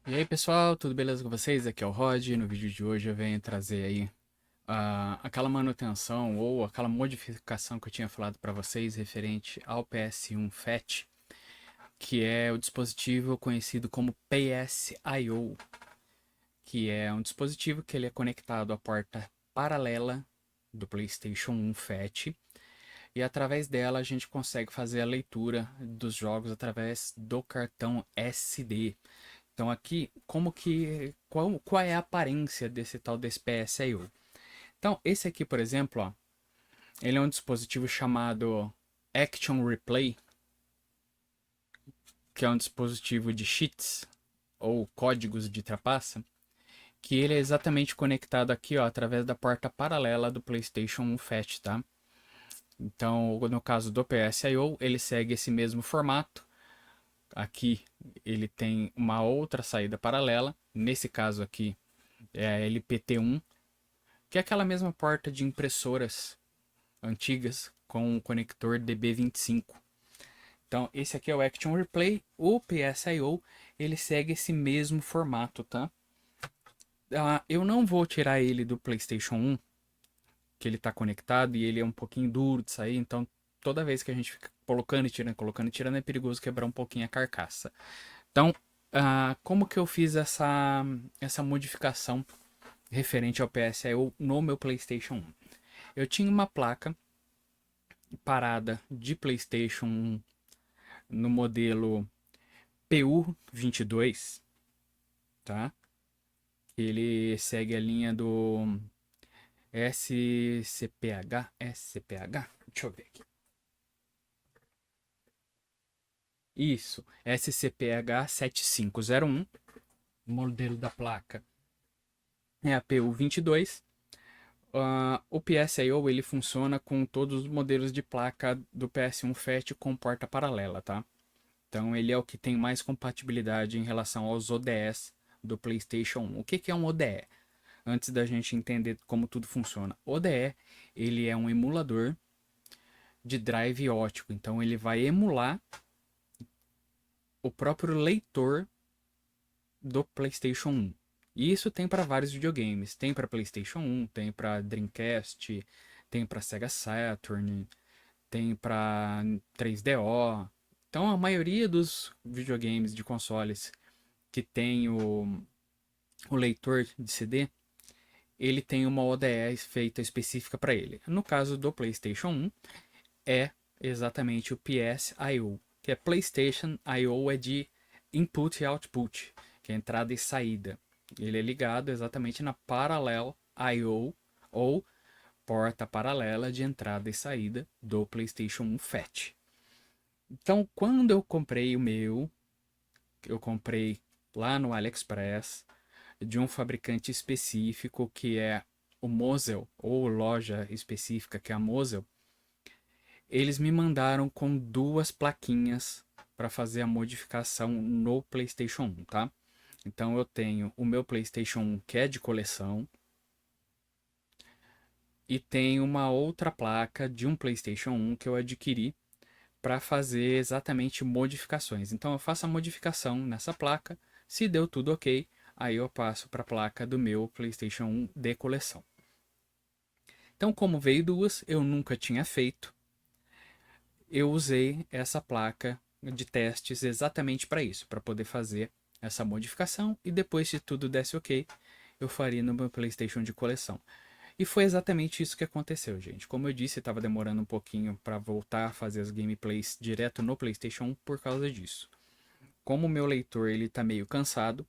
E aí pessoal, tudo beleza com vocês? Aqui é o Rod. No vídeo de hoje eu venho trazer aí aquela manutenção ou aquela modificação que eu tinha falado para vocês referente ao PS1 FAT, que é o dispositivo conhecido como PSIO, que é um dispositivo que ele é conectado à porta paralela do PlayStation 1 FAT e através dela a gente consegue fazer a leitura dos jogos através do cartão SD. Então aqui, qual é a aparência desse tal desse PSIO? Então esse aqui, por exemplo, ó, ele é um dispositivo chamado Action Replay, que é um dispositivo de cheats ou códigos de trapaça, que ele é exatamente conectado aqui, ó, através da porta paralela do PlayStation 1 Fat, tá? Então, no caso do PSIO, ele segue esse mesmo formato. Aqui ele tem uma outra saída paralela. Nesse caso aqui é a LPT1, que é aquela mesma porta de impressoras antigas com o conector DB25. Então, esse aqui é o Action Replay. O PSIO, ele segue esse mesmo formato, tá? Eu não vou tirar ele do PlayStation 1, que ele está conectado e ele é um pouquinho duro de sair, então toda vez que a gente fica colocando e tirando, é perigoso quebrar um pouquinho a carcaça. Então, como que eu fiz essa modificação referente ao PSIO no meu PlayStation 1? Eu tinha uma placa parada de PlayStation 1 no modelo PU22, tá? Ele segue a linha do SCPH. Deixa eu ver aqui. Isso, SCPH 7501. O modelo da placa é a PU22. O PSIO ele funciona com todos os modelos de placa do PS1 FAT com porta paralela, tá? Então ele é o que tem mais compatibilidade em relação aos ODEs do PlayStation 1. O que que é um ODE? Antes da gente entender como tudo funciona. ODE, ele é um emulador de drive ótico. Então ele vai emular o próprio leitor do PlayStation 1. E isso tem para vários videogames. Tem para PlayStation 1, tem para Dreamcast, tem para Sega Saturn, tem para 3DO. Então a maioria dos videogames de consoles que tem o leitor de CD, ele tem uma ODE feita específica para ele. No caso do PlayStation 1, é exatamente o PSIO, que é PlayStation I/O, é de input e output, que é entrada e saída. Ele é ligado exatamente na Parallel I/O ou porta paralela de entrada e saída do PlayStation 1 FAT. Então, quando eu comprei o meu, eu comprei lá no AliExpress de um fabricante específico que é o Mosel, ou loja específica que é a Mosel. Eles me mandaram com duas plaquinhas para fazer a modificação no PlayStation 1, tá? Então eu tenho o meu PlayStation 1 que é de coleção e tenho uma outra placa de um PlayStation 1 que eu adquiri para fazer exatamente modificações. Então eu faço a modificação nessa placa, se deu tudo ok, aí eu passo para a placa do meu PlayStation 1 de coleção. Então, como veio duas, eu nunca tinha feito, eu usei essa placa de testes exatamente para isso, para poder fazer essa modificação e depois, se tudo desse ok, eu faria no meu PlayStation de coleção. E foi exatamente isso que aconteceu, gente. Como eu disse, estava demorando um pouquinho para voltar a fazer as gameplays direto no PlayStation 1 por causa disso. Como o meu leitor ele tá meio cansado,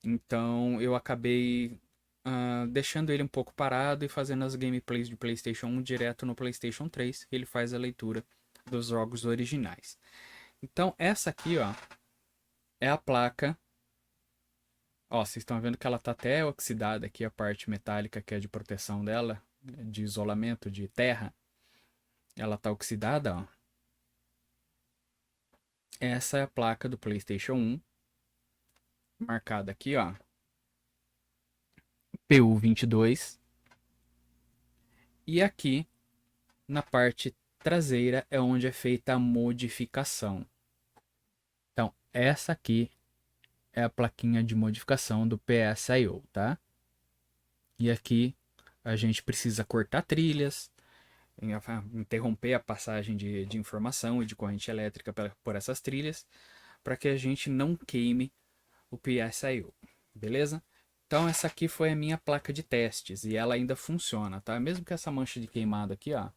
então eu acabei deixando ele um pouco parado e fazendo as gameplays de PlayStation 1 direto no PlayStation 3. Ele faz a leitura dos jogos originais. Então essa aqui, ó, é a placa. Ó, vocês estão vendo que ela tá até oxidada aqui, a parte metálica que é de proteção dela, de isolamento de terra. Ela tá oxidada, ó. Essa é a placa do PlayStation 1, marcada aqui, ó, PU22. E aqui na parte traseira é onde é feita a modificação. Então, essa aqui é a plaquinha de modificação do PSIO, tá? E aqui a gente precisa cortar trilhas, interromper a passagem de informação e de corrente elétrica por essas trilhas, para que a gente não queime o PSIO, beleza? Então essa aqui foi a minha placa de testes e ela ainda funciona, tá? Mesmo que essa mancha de queimado aqui, ó,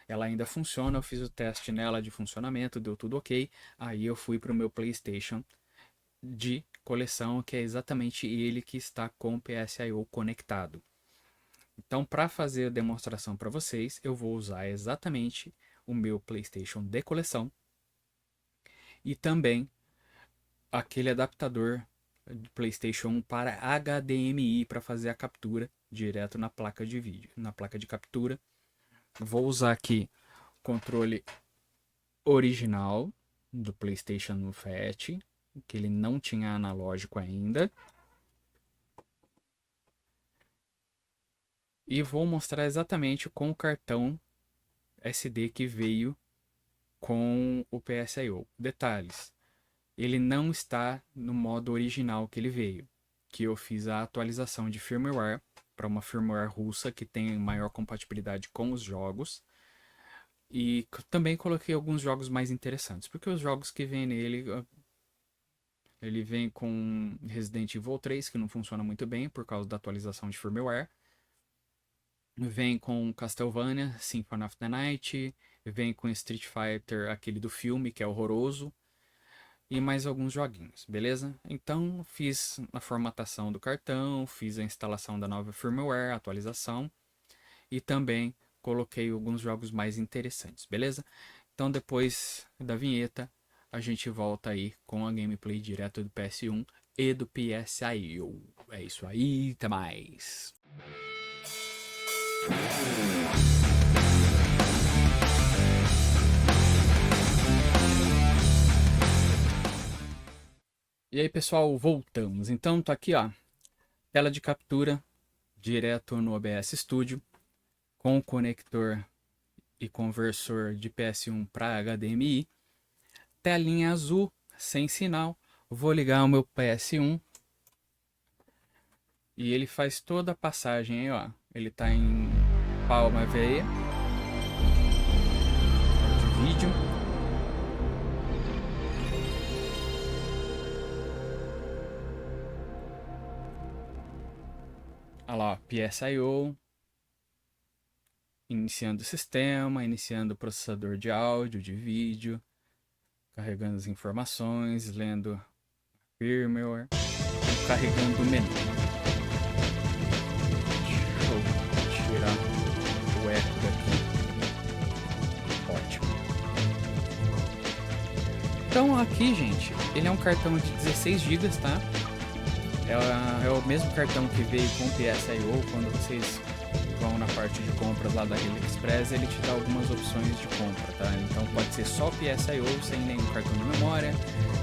ela ainda funciona. Eu fiz o teste nela de funcionamento, deu tudo ok. Aí eu fui para o meu PlayStation de coleção, que é exatamente ele que está com o PSIO conectado. Então, para fazer a demonstração para vocês, eu vou usar exatamente o meu PlayStation de coleção e também aquele adaptador de PlayStation 1 para HDMI para fazer a captura direto na placa de vídeo, na placa de captura. Vou usar aqui o controle original do PlayStation Fat, que ele não tinha analógico ainda. E vou mostrar exatamente com o cartão SD que veio com o PSIO. Detalhes, ele não está no modo original que ele veio, que eu fiz a atualização de firmware para uma firmware russa que tem maior compatibilidade com os jogos. E também coloquei alguns jogos mais interessantes, porque os jogos que vem nele, ele vem com Resident Evil 3, que não funciona muito bem por causa da atualização de firmware. Vem com Castlevania, Symphony of the Night, vem com Street Fighter, aquele do filme, que é horroroso, e mais alguns joguinhos, beleza? Então, fiz a formatação do cartão, fiz a instalação da nova firmware, atualização, e também coloquei alguns jogos mais interessantes, beleza? Então, depois da vinheta, a gente volta aí com a gameplay direto do PS1 e do PSIO. É isso aí, até mais! E aí, pessoal, voltamos. Então, tá aqui, ó, tela de captura direto no OBS Studio com o conector e conversor de PS1 para HDMI. Telinha azul, sem sinal. Vou ligar o meu PS1 e ele faz toda a passagem aí, ó. Ele tá em palma veia de vídeo. Olha lá, ó, PSIO. Iniciando o sistema, iniciando o processador de áudio, de vídeo. Carregando as informações, lendo firmware, carregando o menu. Deixa eu tirar o eco daqui. Ótimo. Então aqui, gente, ele é um cartão de 16 GB, tá? É o mesmo cartão que veio com o PSIO. Quando vocês vão na parte de compras lá da AliExpress, ele te dá algumas opções de compra, tá? Então pode ser só PSIO, sem nenhum cartão de memória.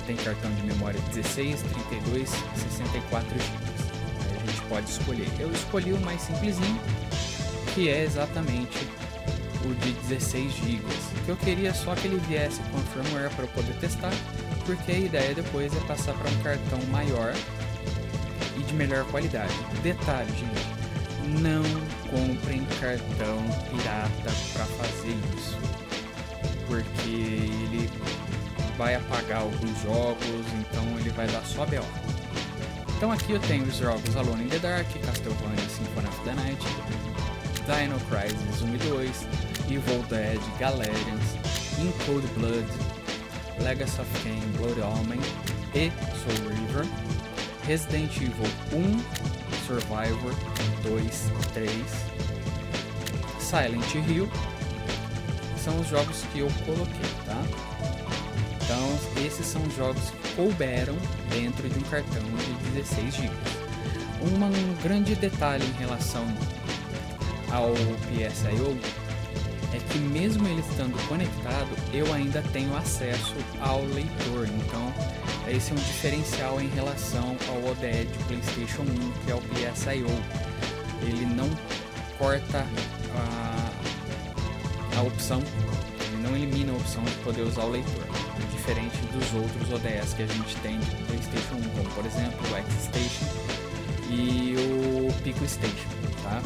Tem cartão de memória 16, 32, 64 GB. Aí a gente pode escolher. Eu escolhi o mais simplesinho, que é exatamente o de 16 GB. Que eu queria só que ele viesse com a firmware para eu poder testar, porque a ideia depois é passar para um cartão maior e de melhor qualidade. Detalhe, gente, não comprem cartão pirata para fazer isso, porque ele vai apagar alguns jogos, então ele vai dar só BO. Então aqui eu tenho os jogos Alone in the Dark, Castlevania Symphony of the Night, Dino Crisis 1 e 2, Evil Dead, Galerians, In Cold Blood, Legacy of Kain, Blood Omen e Soul River, Resident Evil 1, Survivor 2, 3, Silent Hill. São os jogos que eu coloquei, tá? Então esses são os jogos que couberam dentro de um cartão de 16 GB. Um grande detalhe em relação ao PSIO é que mesmo ele estando conectado, eu ainda tenho acesso ao leitor. Então esse é um diferencial em relação ao ODE de PlayStation 1, que é o PSIO. Ele não corta a opção, ele não elimina a opção de poder usar o leitor. diferente dos outros ODS que a gente tem de PlayStation 1, como por exemplo o X-Station e o Pico Station, tá?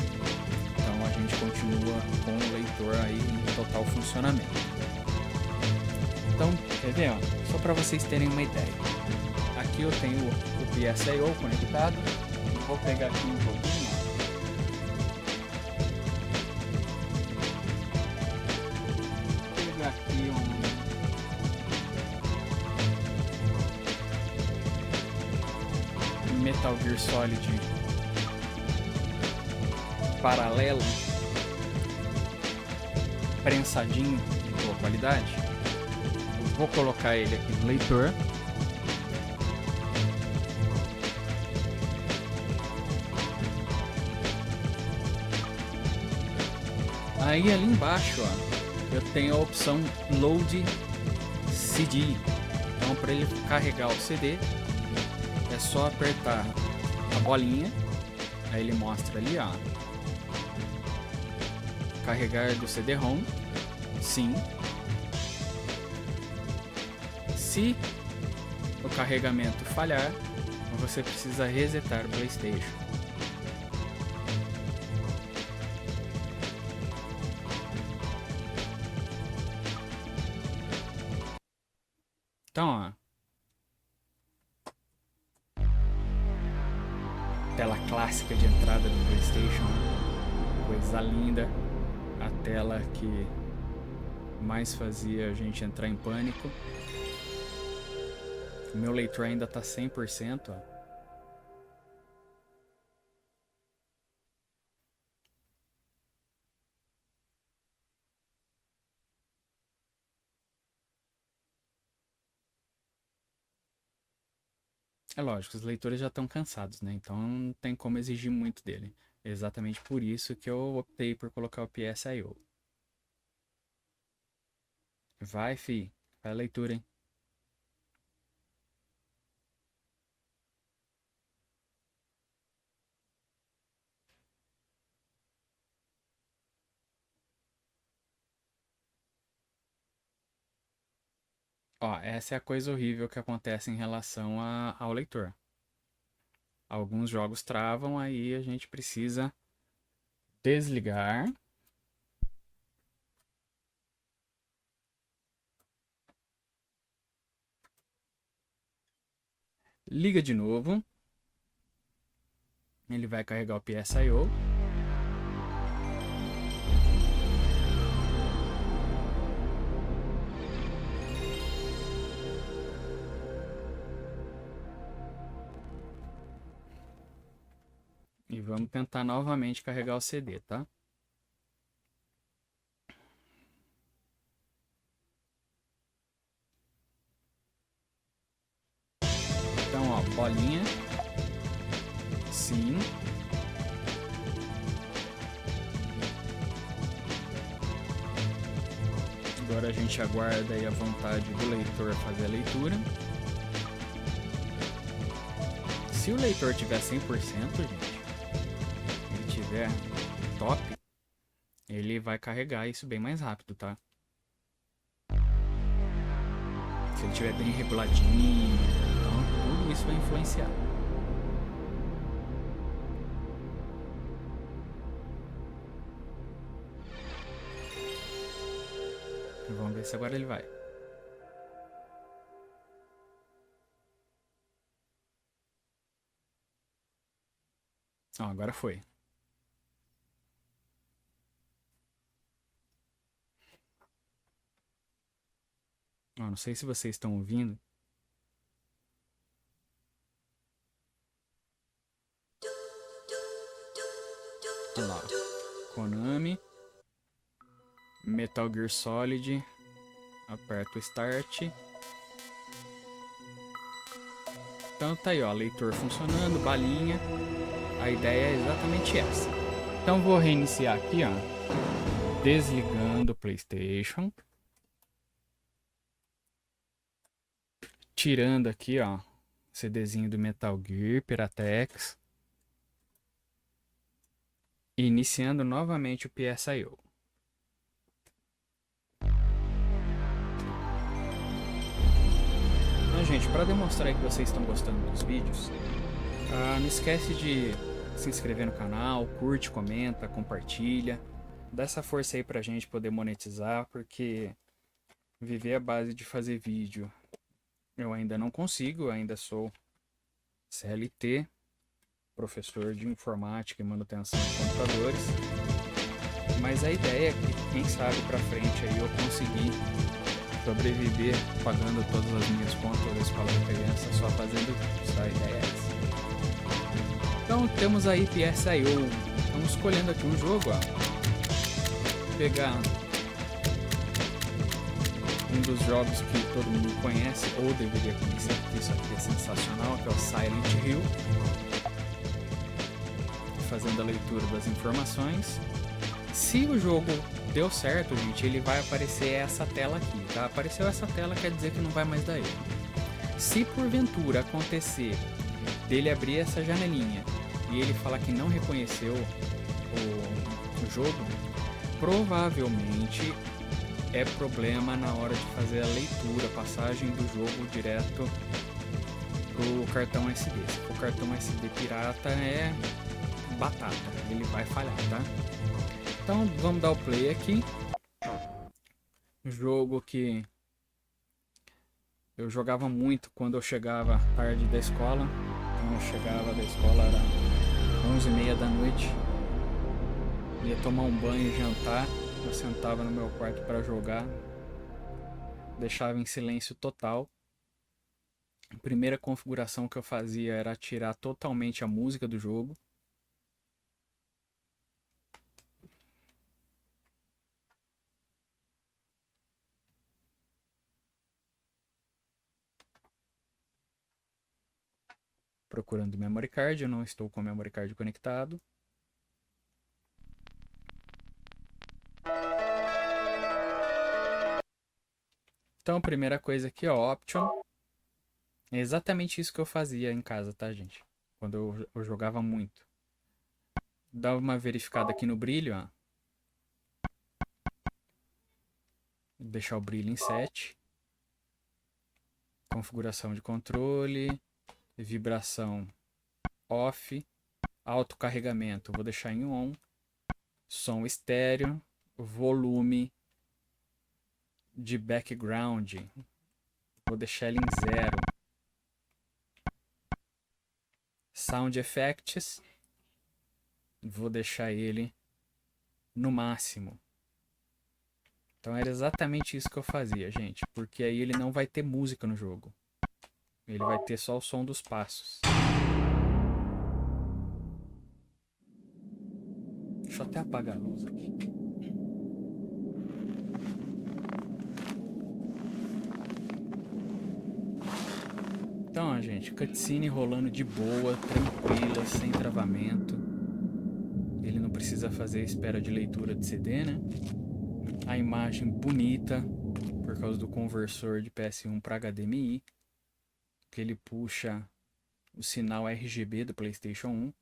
Então a gente continua com o leitor aí em total funcionamento. Então, quer ver? Ó? Só para vocês terem uma ideia. Aqui eu tenho o PSIO conectado. Vou pegar aqui um joguinho. Vou pegar aqui um Metal Gear Solid paralelo, prensadinho de boa qualidade. Eu vou colocar ele aqui no leitor. Aí ali embaixo, ó, eu tenho a opção Load CD. Então, para ele carregar o CD, é só apertar a bolinha. Aí ele mostra ali, ó, carregar do CD-ROM, sim. Se o carregamento falhar, você precisa resetar o PlayStation. Então, ó, tela clássica de entrada do PlayStation, coisa linda, a tela que mais fazia a gente entrar em pânico. O meu leitor ainda tá 100%, ó. É lógico, os leitores já estão cansados, né? Então não tem como exigir muito dele. É exatamente por isso que eu optei por colocar o PSIO. Vai, fi. Vai a leitura, hein? Ó, essa é a coisa horrível que acontece em relação ao leitor. Alguns jogos travam, aí a gente precisa desligar. Liga de novo. Ele vai carregar o PSIO. E vamos tentar novamente carregar o CD, tá? Então, ó, bolinha. Sim. Agora a gente aguarda aí a vontade do leitor fazer a leitura. Se o leitor tiver 100%, gente, ele tiver top, ele vai carregar isso bem mais rápido, tá? Se ele tiver bem reguladinho, então tudo isso vai influenciar. Vamos ver se agora ele vai. Ó, agora foi. Ó, não sei se vocês estão ouvindo. Olha lá. Konami. Metal Gear Solid. Aperto o Start. Então tá aí, ó, leitor funcionando, balinha. A ideia é exatamente essa. Então vou reiniciar aqui, ó, desligando o PlayStation, tirando aqui, ó, CDzinho do Metal Gear, Piratex, e iniciando novamente o PSIO. Mas, gente, para demonstrar que vocês estão gostando dos vídeos, não esquece de se inscrever no canal, curte, comenta, compartilha. Dá essa força aí pra gente poder monetizar, porque viver à base de fazer vídeo eu ainda não consigo, eu ainda sou CLT, professor de informática e manutenção de computadores. Mas a ideia é que, quem sabe pra frente aí eu conseguir sobreviver pagando todas as minhas contas da escola da criança só fazendo isso. A ideia é essa. Então temos aí PSIO. Estamos escolhendo aqui um jogo, ó. Vou pegar um dos jogos que todo mundo conhece ou deveria conhecer, porque isso aqui é sensacional, que é o Silent Hill. Fazendo a leitura das informações. Se o jogo deu certo, gente, ele vai aparecer essa tela aqui, tá? Apareceu essa tela, quer dizer que não vai mais dar erro. Se porventura acontecer dele abrir essa janelinha e ele falar que não reconheceu o jogo, provavelmente é problema na hora de fazer a leitura, passagem do jogo direto pro cartão SD. Se for cartão SD pirata, é batata, ele vai falhar, tá? Então vamos dar o play aqui. Jogo que eu jogava muito quando eu chegava tarde da escola. Então eu chegava da escola, era 11h30 da noite. Ia tomar um banho e jantar. Eu sentava no meu quarto para jogar. Deixava em silêncio total. A primeira configuração que eu fazia era tirar totalmente a música do jogo. Procurando memory card, eu não estou com o memory card conectado. Então, a primeira coisa aqui, ó, Option. É exatamente isso que eu fazia em casa, tá, gente? Quando eu jogava muito. Dava uma verificada aqui no brilho, ó. Vou deixar o brilho em 7. Configuração de controle. Vibração off. Autocarregamento, vou deixar em on. Som estéreo. Volume de background, vou deixar ele em 0. Sound effects, vou deixar ele no máximo. Então era exatamente isso que eu fazia, gente, porque aí ele não vai ter música no jogo. Ele vai ter só o som dos passos. Deixa eu até apagar a luz aqui. Então, gente, cutscene rolando de boa, tranquila, sem travamento. Ele não precisa fazer espera de leitura de CD, né? A imagem bonita, por causa do conversor de PS1 para HDMI, que ele puxa o sinal RGB do PlayStation 1.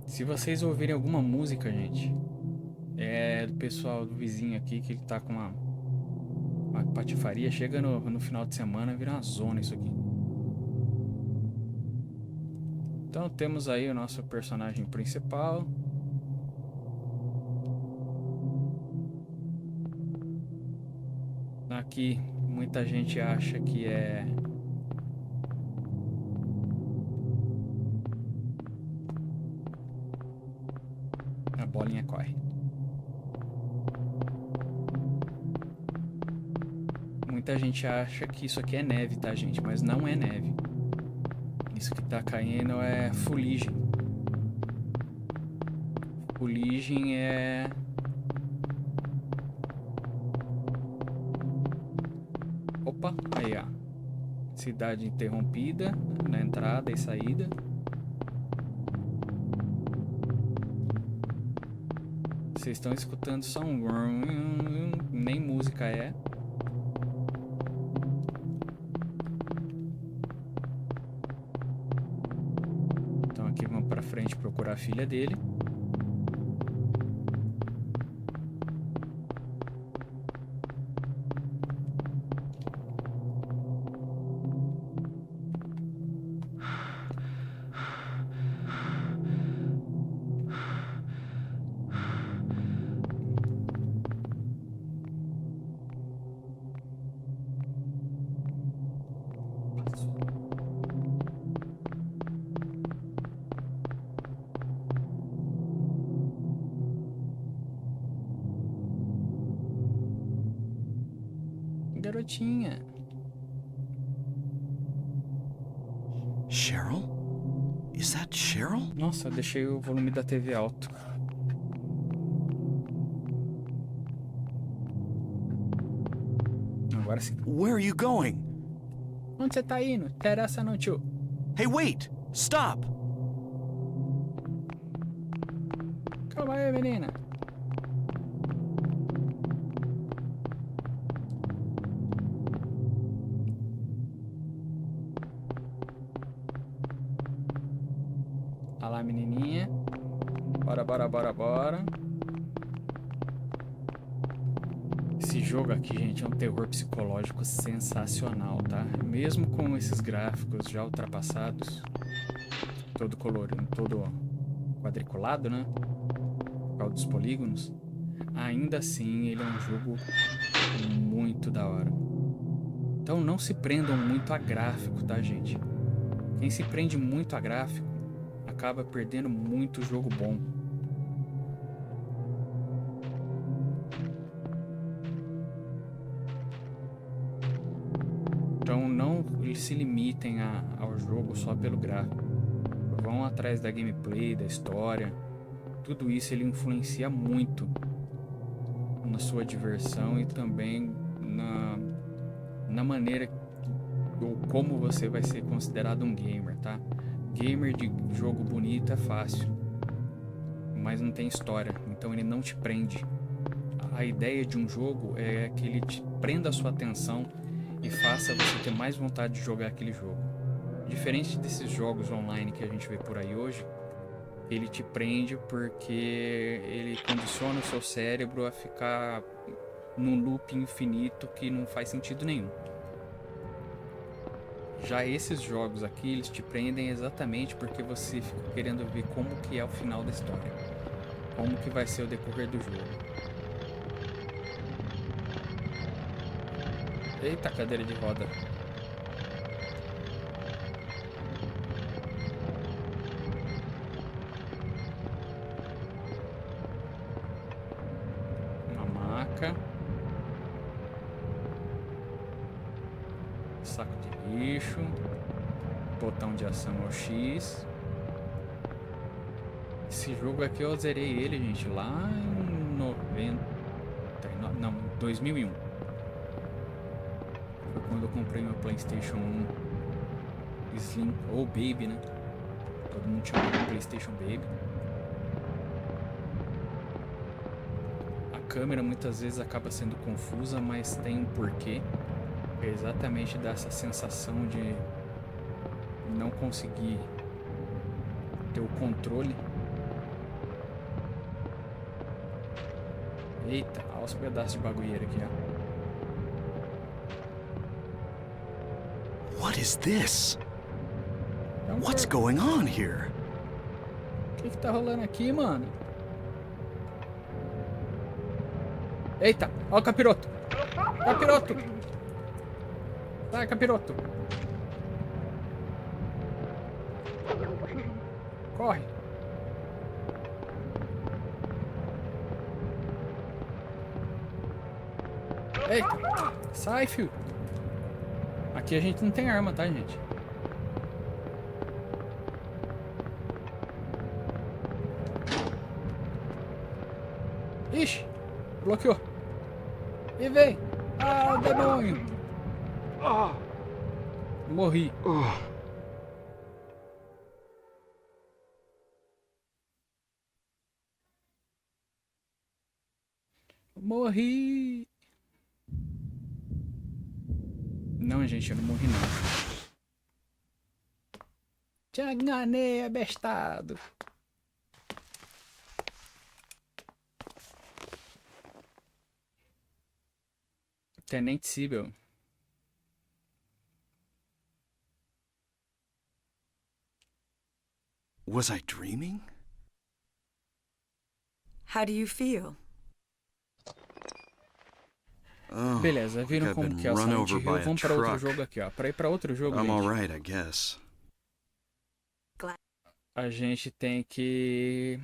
Se vocês ouvirem alguma música, gente, é do pessoal do vizinho aqui, que ele tá com uma patifaria. Chega no final de semana, vira uma zona isso aqui. Então temos aí o nosso personagem principal. Aqui muita gente acha que é a bolinha corre. Muita gente acha que isso aqui é neve, tá, gente? Mas não é neve. Isso que tá caindo é fuligem. Fuligem é... Opa, aí ó. Cidade interrompida na entrada e saída. Vocês estão escutando só um... Nem música é. Então aqui vamos pra frente procurar a filha dele. Garotinha. Cheryl? Is that Cheryl? Nossa, eu deixei o volume da TV alto. Agora sim. Where are you going? Onde você tá indo? Interessa não, tio. Hey, wait! Stop! Calma aí, menina. Olha lá, menininha. Bora, bora, bora, bora. Esse jogo aqui, gente, é um terror psicológico sensacional, tá? Mesmo com esses gráficos já ultrapassados, todo colorido, todo quadriculado, né? Por causa dos polígonos, ainda assim ele é um jogo muito da hora. Então não se prendam muito a gráfico, tá, gente? Quem se prende muito a gráfico acaba perdendo muito jogo bom. Então não se limitem ao jogo só pelo gráfico. Vão atrás da gameplay, da história. Tudo isso ele influencia muito na sua diversão e também na maneira ou como você vai ser considerado um gamer, tá? Gamer de jogo bonito é fácil, mas não tem história, então ele não te prende. A ideia de um jogo é que ele te prenda a sua atenção e faça você ter mais vontade de jogar aquele jogo. Diferente desses jogos online que a gente vê por aí hoje, ele te prende porque ele condiciona o seu cérebro a ficar num loop infinito que não faz sentido nenhum. Já esses jogos aqui, eles te prendem exatamente porque você fica querendo ver como que é o final da história, como que vai ser o decorrer do jogo. Eita, cadeira de roda. Uma maca. Saco de lixo. Botão de ação ao X. Esse jogo aqui eu zerei ele, gente, lá em 2001. Foi quando eu comprei meu PlayStation 1 Slim ou Baby, né? Todo mundo chama de PlayStation Baby. A câmera muitas vezes acaba sendo confusa, mas tem um porquê. É exatamente dessa sensação de não conseguir ter o controle. Eita, olha os pedaços de bagulheira aqui, ó. What is this? Então, What's going on here? o que tá rolando aqui, mano? Eita, ó o capiroto. Capiroto. Sai, capiroto. Corre. Eita, sai, filho. Aqui a gente não tem arma, tá, gente? Ixi, bloqueou. E vem. Ah, demônio. Morri. Morri. Não, gente, eu não morri não. Te enganei, abestado. Tenente Sibyl. Was I dreaming? How do you feel? Oh, Beleza, viram I've como been que é o run Silent over Hill? by a Vamos para outro truck. jogo aqui, ó. Para ir para outro jogo, I'm gente, alright, I guess. a gente tem que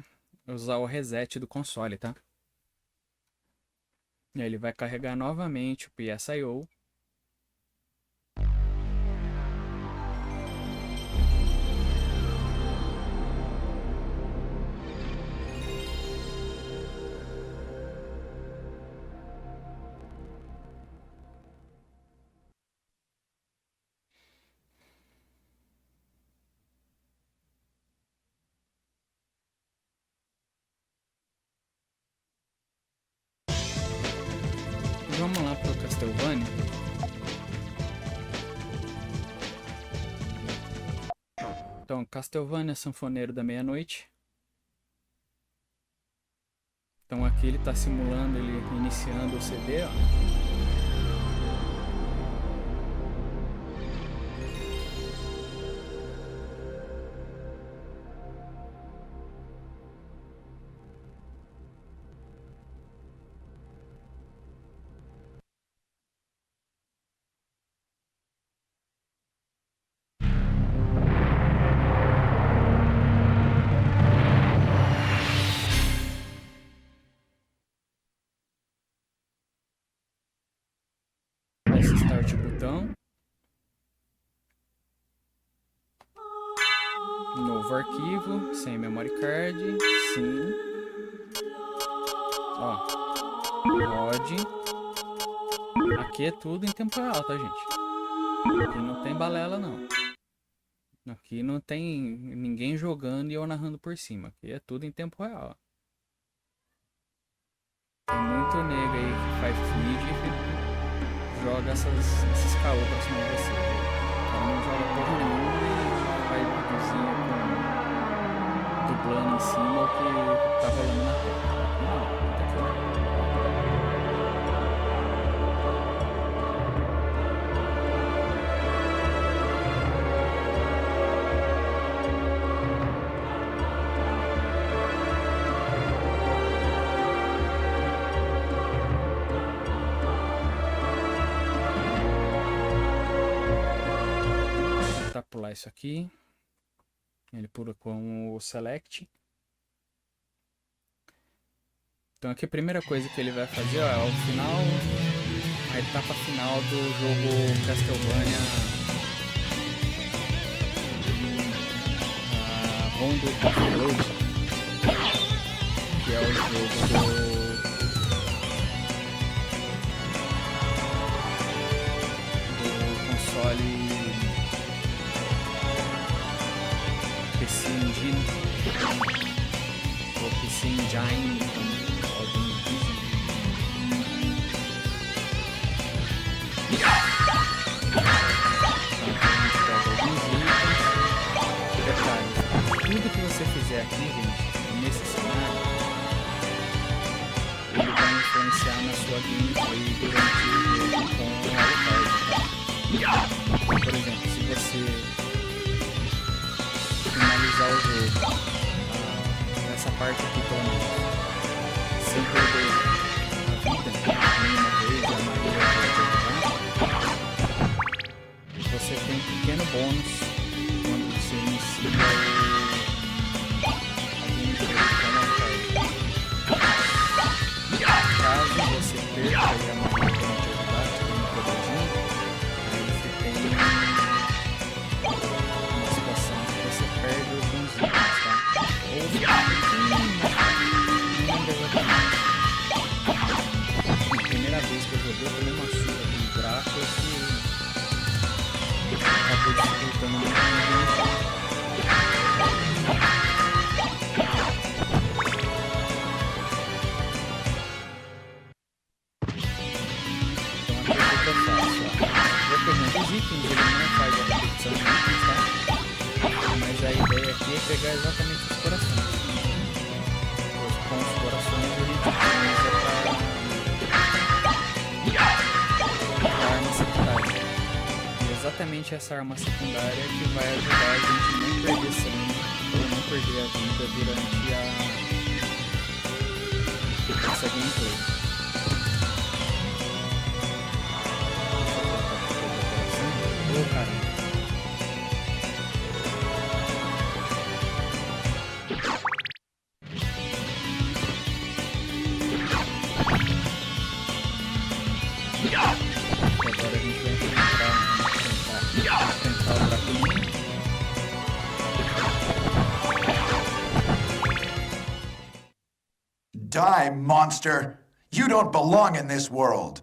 usar o reset do console, tá? E aí ele vai carregar novamente o PSIO vamos lá pro Castlevania. Então, Castlevania Sanfoneiro da Meia-Noite. Então aqui ele tá simulando ele iniciando o CD, ó. Esse start botão. Novo arquivo, sem memory card, sim. Ó, mod. Aqui é tudo em tempo real, tá, gente? Aqui não tem balela, não. Aqui não tem ninguém jogando e eu narrando por cima. Aqui é tudo em tempo real. Tem muito nego aí que faz feed e joga esses caô pra cima de você. O cara não joga porra nenhuma e faz videozinho com dublando em cima o que tá rolando na tela. Não, tá aqui. Pular isso aqui, ele pula com o select. Então aqui a primeira coisa que ele vai fazer, ó, é o final, a etapa final do jogo Castlevania Rondo of Blood, que é o jogo do console PC Engine ou PC Engine, algum dizem. Detalhe, tudo que você fizer aqui, gente, nesse cenário, ele vai influenciar na sua gameplay durante o jogo com o Alucard, tá? Por exemplo, se você finalizar o jogo, essa parte aqui pelo menos, sem perder a vida nenhuma vez, a maioria você tem um pequeno bônus quando você inicia a gameplay com a Alucard. Caso você perca a maioria de atividade, tem um poderzinho, aí você tem uma situação que você perde alguns itens, tá? Ou não lembro exatamente. A primeira vez que eu joguei, eu tomei uma surra de gráfico que acabou dificultando muito a minha gameplay. Então aqui o que eu faço? Vou pegando os itens, ele não faz a repetição de itens, tá? Mas a ideia aqui é pegar exatamente os corações. Com os corações ele utiliza para arma secundária. E exatamente essa arma secundária que vai ajudar a gente não perder sangue ou não perder a vida durante essa gameplay. Ô, caramba. Agora a gente vai enfrentar o Dracolinho. Die, monster! You don't belong in this world!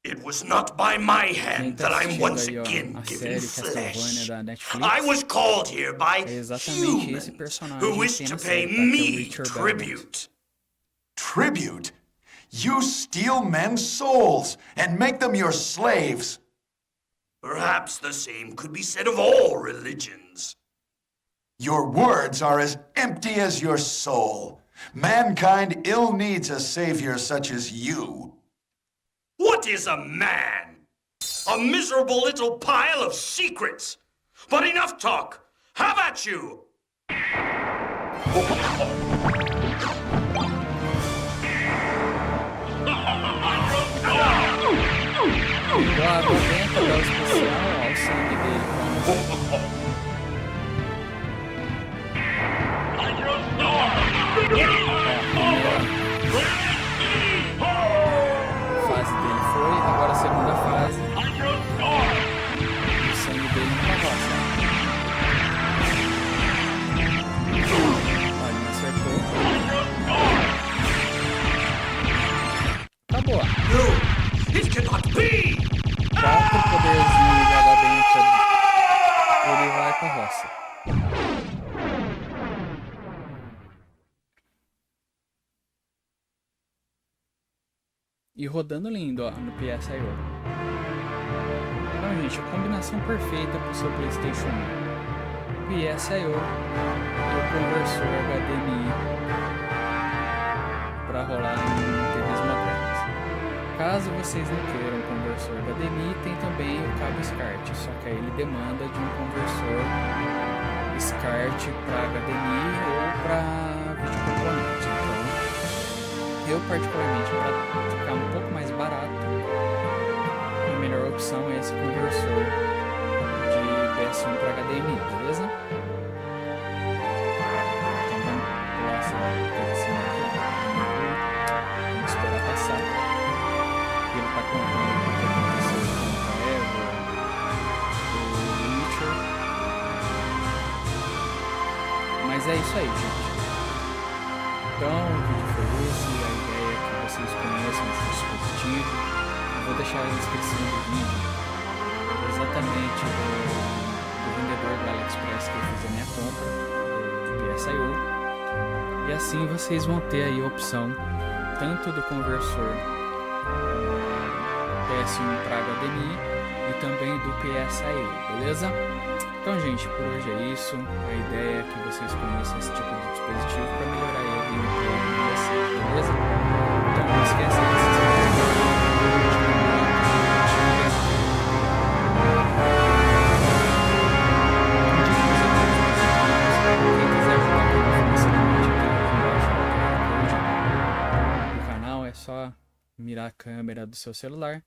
It was not by my hand that I'm assistindo once aí, ó, again a given série Castlevania flesh. da Netflix, I was called here by é exatamente esse humans personagem who que wish tem to na pay série, tá? Que é o me Richard Belmont. tribute. Tribute? You steal men's souls and make them your slaves. Perhaps the same could be said of all religions. Your words are as empty as your soul. Mankind ill needs a savior such as you. What is a man? A miserable little pile of secrets. But enough talk. Have at you! Igual a água benta dá o especial ao sangue dele. A fase dele foi, agora a segunda fase. O sangue dele não passa. Olha, não acertou. Acabou. No, it cannot be! 4 poderzinhos de água benta. Ele vai pra roça. E rodando lindo, ó, no PSIO. Então, gente, a combinação perfeita para o seu PlayStation 1. PSIO e o conversor HDMI para rolar em TVs modernas. Caso vocês não queiram um conversor HDMI, tem também o cabo SCART, só que aí ele demanda de um conversor SCART para HDMI ou para vídeo componente. Então, eu particularmente, para ficar um pouco mais barato, a melhor opção é esse conversor de PS1 para HDMI, beleza? Então vamos pular essa pedacinho aqui. Vamos esperar passar. E ele está contando o que aconteceu com o Evo, o Witcher. Mas é isso aí, gente. Então o vídeo foi esse, a ideia é que vocês conheçam esse dispositivo. Eu vou deixar a descrição do vídeo exatamente do vendedor do AliExpress que eu fiz a minha compra do PSIO. E assim vocês vão ter aí a opção tanto do conversor PS1 para HDMI e também do PSIO, beleza? Então, gente, por hoje é isso. A ideia é que vocês conheçam esse tipo de dispositivo para melhorar a gameplay de vocês, beleza? Então, não esqueça de se inscrever no Quem quiser ajudar financeiramente, no canal é só mirar a câmera do seu celular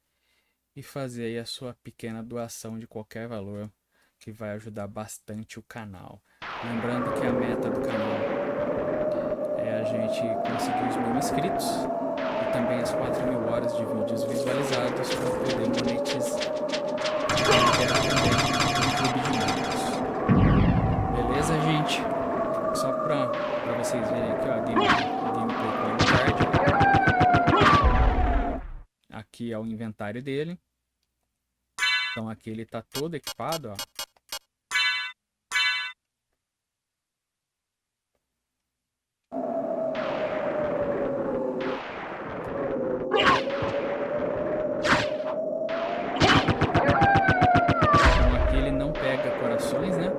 e fazer aí a sua pequena doação de qualquer valor, que vai ajudar bastante o canal. Lembrando que a meta do canal é a gente conseguir os 1000 inscritos e também as 4000 horas de vídeos visualizados para poder monetizar. Um clube de membros. Beleza, gente? Só para vocês verem aqui, ó, a gameplay com o card. Aqui é o inventário dele. Então aqui ele tá todo equipado, ó. Então aqui ele não pega corações, né?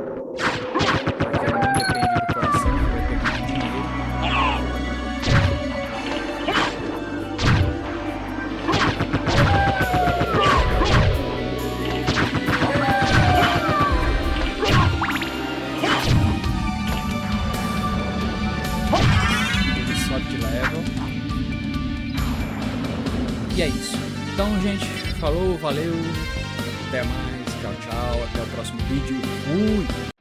Porque ele não depende do coração, ele vai pegar de dinheiro. Ele sobe de level. E é isso. Então, gente, falou, valeu, até mais, tchau, tchau, até o próximo vídeo. Fui!